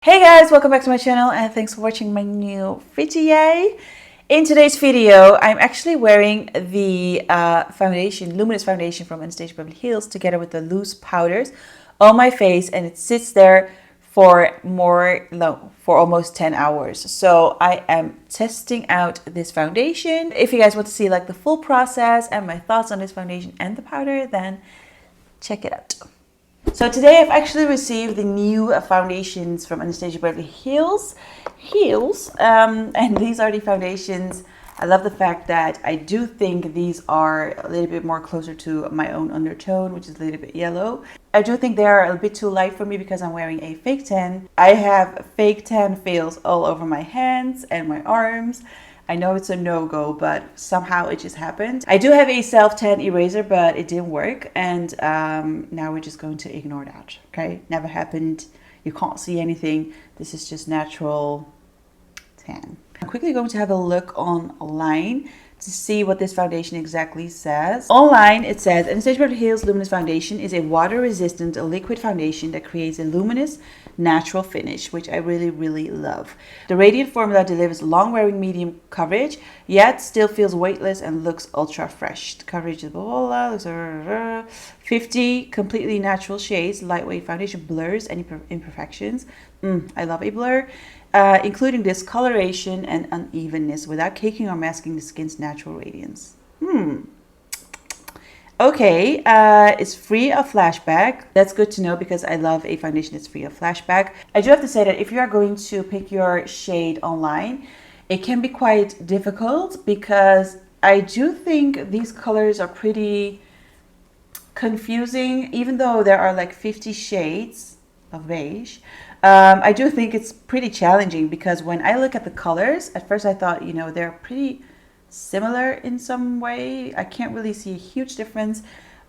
Hey guys, welcome back to my channel and thanks for watching my new video. In today's video, I'm actually wearing the foundation, Luminous foundation from Anastasia Beverly Hills together with the loose powders on my face, and it sits there for almost 10 hours. So I am testing out this foundation. If you guys want to see like the full process and my thoughts on this foundation and the powder, then check it out. So today I've actually received the new foundations from Anastasia Beverly Hills. And these are the foundations. I love the fact that I do think these are a little bit more closer to my own undertone, which is a little bit yellow. I do think they are a bit too light for me because I'm wearing a fake tan. I have fake tan fails all over my hands and my arms. I know it's a no-go, but somehow it just happened. I do have a self-tan eraser, but it didn't work. And now we're just going to ignore that, okay? Never happened. You can't see anything. This is just natural tan. I'm quickly going to have a look online to see what this foundation exactly says. Online, it says, Anastasia Beverly Hills Luminous Foundation is a water-resistant liquid foundation that creates a luminous, natural finish, which I really, really love. The radiant formula delivers long-wearing medium coverage, yet still feels weightless and looks ultra fresh. The coverage is blah, blah, 50 completely natural shades. Lightweight foundation blurs any imperfections. I love a blur. Including discoloration and unevenness without caking or masking the skin's natural radiance. Okay, it's free of flashback. That's good to know because I love a foundation that's free of flashback. I do have to say that if you are going to pick your shade online, it can be quite difficult because I do think these colors are pretty confusing, even though there are like 50 shades of beige. I do think it's pretty challenging because when I look at the colors, at first I thought, they're pretty similar in some way. I can't really see a huge difference,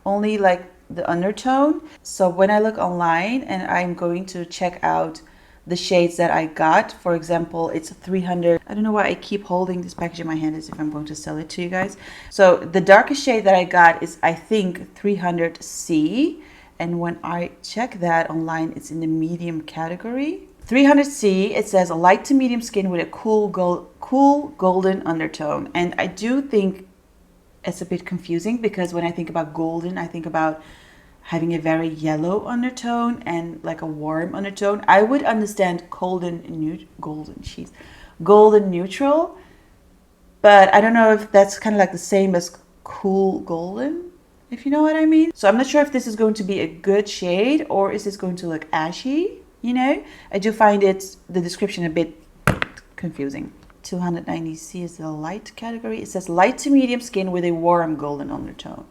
only like the undertone. So when I look online and I'm going to check out the shades that I got, for example, it's 300. I don't know why I keep holding this package in my hand as if I'm going to sell it to you guys. So the darkest shade that I got is, I think, 300C. And when I check that online, it's in the medium category. 300C, it says a light to medium skin with a cool golden undertone. And I do think it's a bit confusing because when I think about golden, I think about having a very yellow undertone and like a warm undertone. I would understand golden neutral, but I don't know if that's kind of like the same as cool golden, if you know what I mean. So I'm not sure if this is going to be a good shade or is this going to look ashy, I do find the description a bit confusing. 290C is the light category. It says light to medium skin with a warm golden undertone.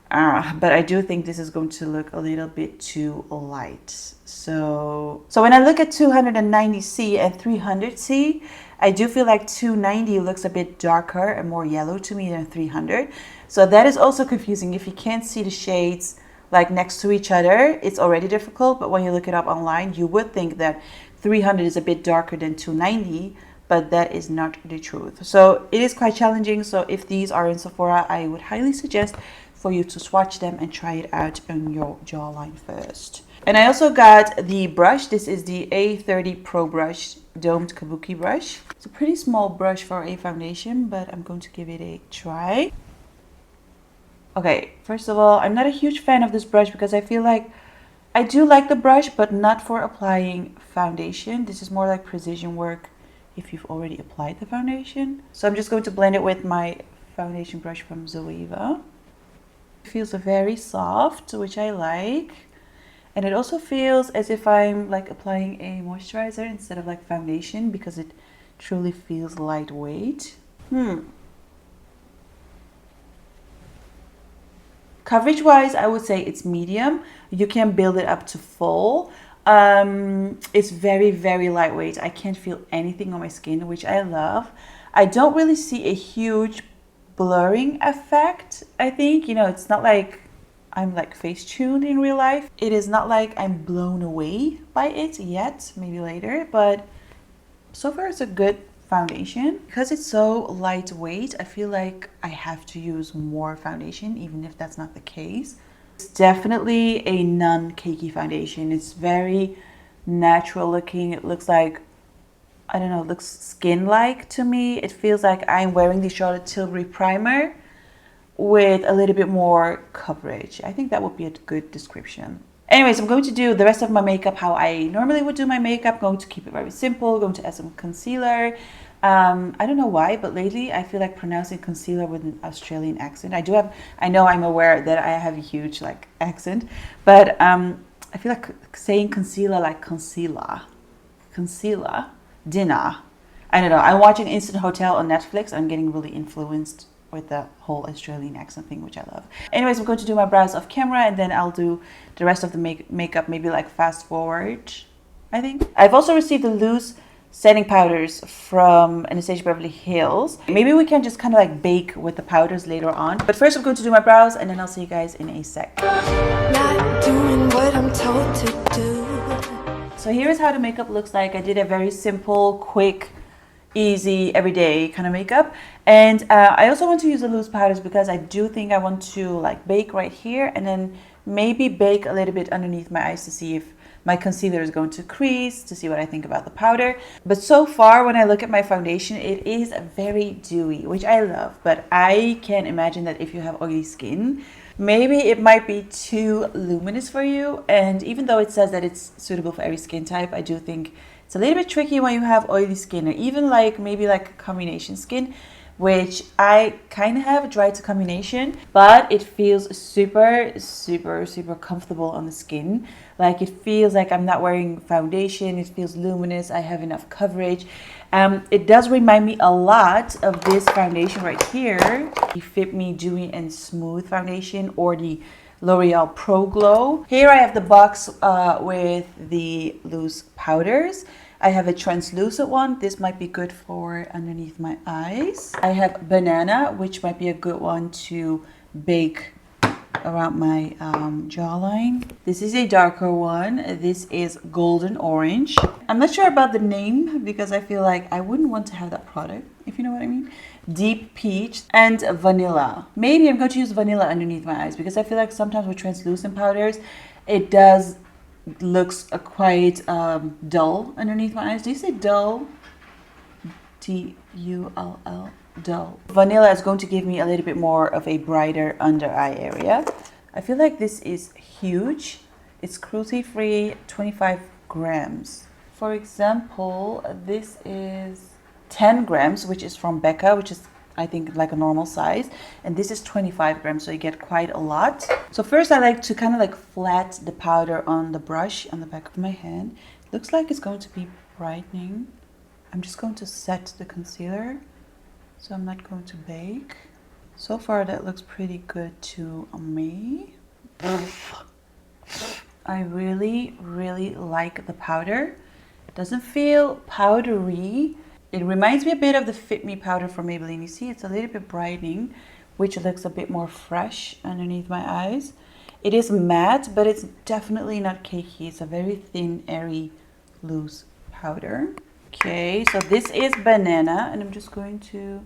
But I do think this is going to look a little bit too light. So when I look at 290C and 300C, I do feel like 290 looks a bit darker and more yellow to me than 300. So that is also confusing. If you can't see the shades like next to each other, it's already difficult. But when you look it up online, you would think that 300 is a bit darker than 290, but that is not the truth. So it is quite challenging. So if these are in Sephora, I would highly suggest for you to swatch them and try it out on your jawline first. And I also got the brush. This is the A30 Pro Brush domed kabuki brush. It's a pretty small brush for a foundation, but I'm going to give it a try. Okay, first of all, I'm not a huge fan of this brush because I feel like I do like the brush, but not for applying foundation. This is more like precision work if you've already applied the foundation. So I'm just going to blend it with my foundation brush from Zoeva. It feels very soft, which I like. And it also feels as if I'm like applying a moisturizer instead of like foundation because it truly feels lightweight. Coverage wise, I would say it's medium. You can build it up to full. It's very, very lightweight. I can't feel anything on my skin, which I love. I don't really see a huge blurring effect. I think, it's not like I'm like face tuned in real life. It is not like I'm blown away by it yet, maybe later, but so far it's a good foundation. Because it's so lightweight, I feel like I have to use more foundation, even if that's not the case. It's definitely a non-cakey foundation. It's very natural looking. It looks like, I don't know, it looks skin-like to me. It feels like I'm wearing the Charlotte Tilbury primer with a little bit more coverage. I think that would be a good description. Anyways, I'm going to do the rest of my makeup how I normally would do my makeup. I'm going to keep it very simple. I'm going to add some concealer. I don't know why, but lately I feel like pronouncing concealer with an Australian accent. I know I'm aware that I have a huge like accent, but I feel like saying concealer like concealer, dinner. I don't know. I'm watching Instant Hotel on Netflix. I'm getting really influenced with the whole Australian accent thing, which I love. Anyways, I'm going to do my brows off camera, and then I'll do the rest of the makeup, maybe like fast forward, I think. I've also received the loose setting powders from Anastasia Beverly Hills. Maybe we can just kind of like bake with the powders later on. But first I'm going to do my brows, and then I'll see you guys in a sec. Not doing what I'm told to do. So here's how the makeup looks like. I did a very simple, quick, easy, everyday kind of makeup. And I also want to use the loose powders because I do think I want to like bake right here, and then maybe bake a little bit underneath my eyes to see if my concealer is going to crease, to see what I think about the powder. But so far, when I look at my foundation, it is very dewy, which I love. But I can imagine that if you have oily skin, maybe it might be too luminous for you. And even though it says that it's suitable for every skin type, I do think it's a little bit tricky when you have oily skin, or even like maybe like a combination skin, which I kind of have a dry to combination, but it feels super, super, super comfortable on the skin. Like it feels like I'm not wearing foundation. It feels luminous. I have enough coverage. It does remind me a lot of this foundation right here, the Fit Me Dewy and Smooth foundation, or the L'Oreal Pro Glow. Here I have the box with the loose powders. I have a translucent one. This might be good for underneath my eyes. I have Banana, which might be a good one to bake around my jawline. This is a darker one. This is Golden Orange. I'm not sure about the name because I feel like I wouldn't want to have that product, if you know what I mean. Deep Peach and Vanilla. Maybe I'm going to use Vanilla underneath my eyes because I feel like sometimes with translucent powders, it does looks quite dull underneath my eyes. Do you say dull? D-U-L-L, dull. Vanilla is going to give me a little bit more of a brighter under eye area. I feel like this is huge. It's cruelty-free, 25 grams. For example, this is 10 grams, which is from Becca, which is I think like a normal size, and this is 25 grams, so you get quite a lot. So first I like to kind of like flat the powder on the brush on the back of my hand. Looks like it's going to be brightening. I'm just going to set the concealer, so I'm not going to bake. So far that looks pretty good to me. I really, really like the powder. It doesn't feel powdery. It reminds me a bit of the Fit Me powder from Maybelline. You see, it's a little bit brightening, which looks a bit more fresh underneath my eyes. It is matte, but it's definitely not cakey. It's a very thin, airy, loose powder. Okay, so this is Banana, and I'm just going to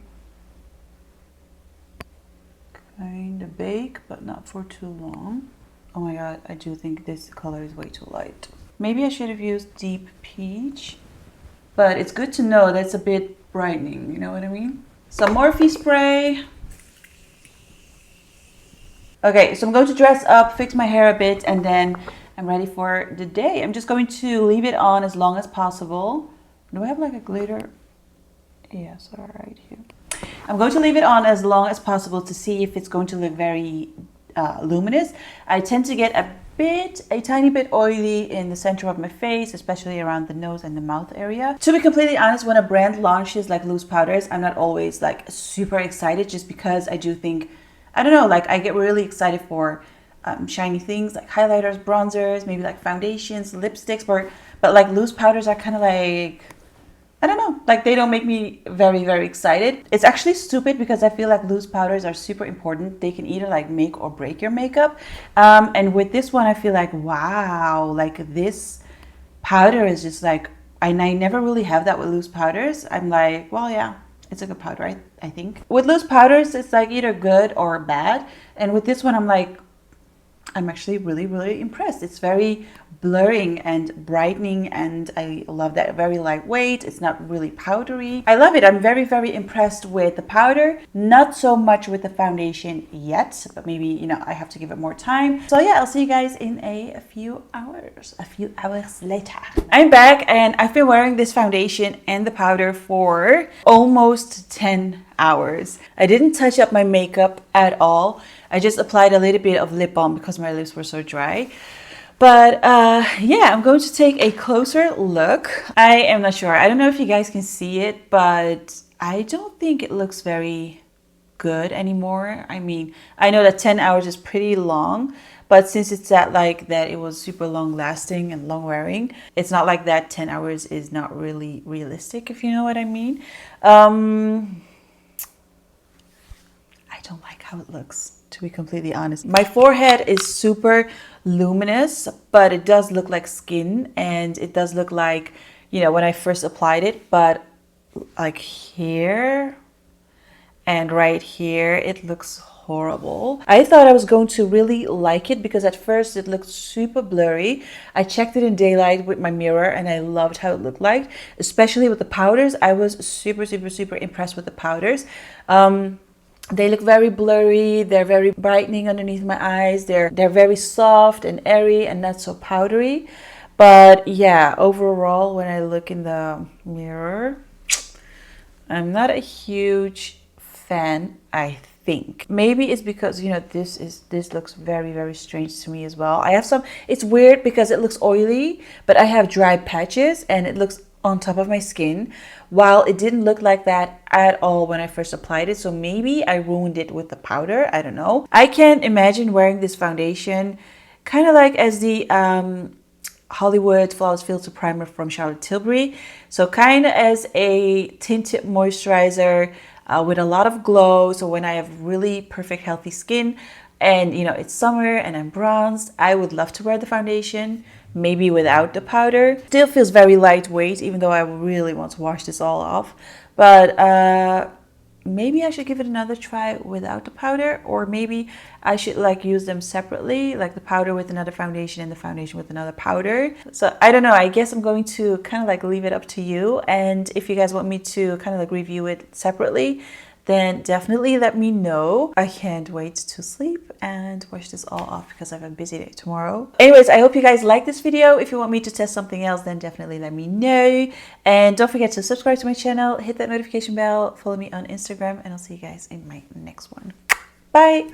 kind of bake, but not for too long. Oh my god, I do think this color is way too light. Maybe I should have used Deep Peach. But it's good to know that's a bit brightening, you know what I mean? Some Morphe spray. Okay, so I'm going to dress up, fix my hair a bit, and then I'm ready for the day. I'm just going to leave it on as long as possible. Do I have like a glitter? Yes, all right here. I'm going to leave it on as long as possible to see if it's going to look very luminous. I tend to get a tiny bit oily in the center of my face, especially around the nose and the mouth area. To be completely honest, when a brand launches like loose powders, I'm not always like super excited, just because I do think, I don't know, like I get really excited for shiny things like highlighters, bronzers, maybe like foundations, lipsticks, but like loose powders are kind of like, I don't know, like they don't make me very, very excited. It's actually stupid because I feel like loose powders are super important. They can either like make or break your makeup. And with this one, I feel like, wow, like this powder is just like, and I never really have that with loose powders. I'm like, well, yeah, it's a good powder, I think. With loose powders, it's like either good or bad. And with this one, I'm like, I'm actually really impressed. It's very blurring and brightening, and I love that. Very lightweight. It's not really powdery. I love it. I'm very impressed with the powder. Not so much with the foundation yet, but maybe, you know, I have to give it more time. So yeah, I'll see you guys in a few hours. A few hours later. I'm back and I've been wearing this foundation and the powder for almost 10 hours. I didn't touch up my makeup at all. I just applied a little bit of lip balm because my lips were so dry. But yeah, I'm going to take a closer look. I am not sure. I don't know if you guys can see it, but I don't think it looks very good anymore. I mean, I know that 10 hours is pretty long, but since it's that like that it was super long lasting and long wearing, it's not like that 10 hours is not really realistic, if you know what I mean. I don't like how it looks, to be completely honest. My forehead is super luminous, but it does look like skin, and it does look like, you know, when I first applied it, but like here and right here, it looks horrible. I thought I was going to really like it because at first it looked super blurry. I checked it in daylight with my mirror and I loved how it looked like, especially with the powders. I was super impressed with the powders. They look very blurry. They're very brightening underneath my eyes. They're very soft and airy and not so powdery. But yeah, overall, when I look in the mirror, I'm not a huge fan, I think. Maybe it's because, you know, this looks very strange to me as well. I have some, it's weird because it looks oily, but I have dry patches and it looks on top of my skin, while it didn't look like that at all when I first applied it. So maybe I ruined it with the powder. I don't know. I can imagine wearing this foundation kind of like as the Hollywood Flawless Filter Primer from Charlotte Tilbury. So kind of as a tinted moisturizer with a lot of glow. So when I have really perfect healthy skin and, you know, it's summer and I'm bronzed, I would love to wear the foundation. Maybe without the powder. Still feels very lightweight, even though I really want to wash this all off. But maybe I should give it another try without the powder, or maybe I should like use them separately, like the powder with another foundation and the foundation with another powder. So I don't know. I guess I'm going to kind of like leave it up to you. And if you guys want me to kind of like review it separately, then definitely let me know. I can't wait to sleep and wash this all off because I have a busy day tomorrow. Anyways, I hope you guys like this video. If you want me to test something else, then definitely let me know. And don't forget to subscribe to my channel, hit that notification bell, follow me on Instagram, and I'll see you guys in my next one. Bye!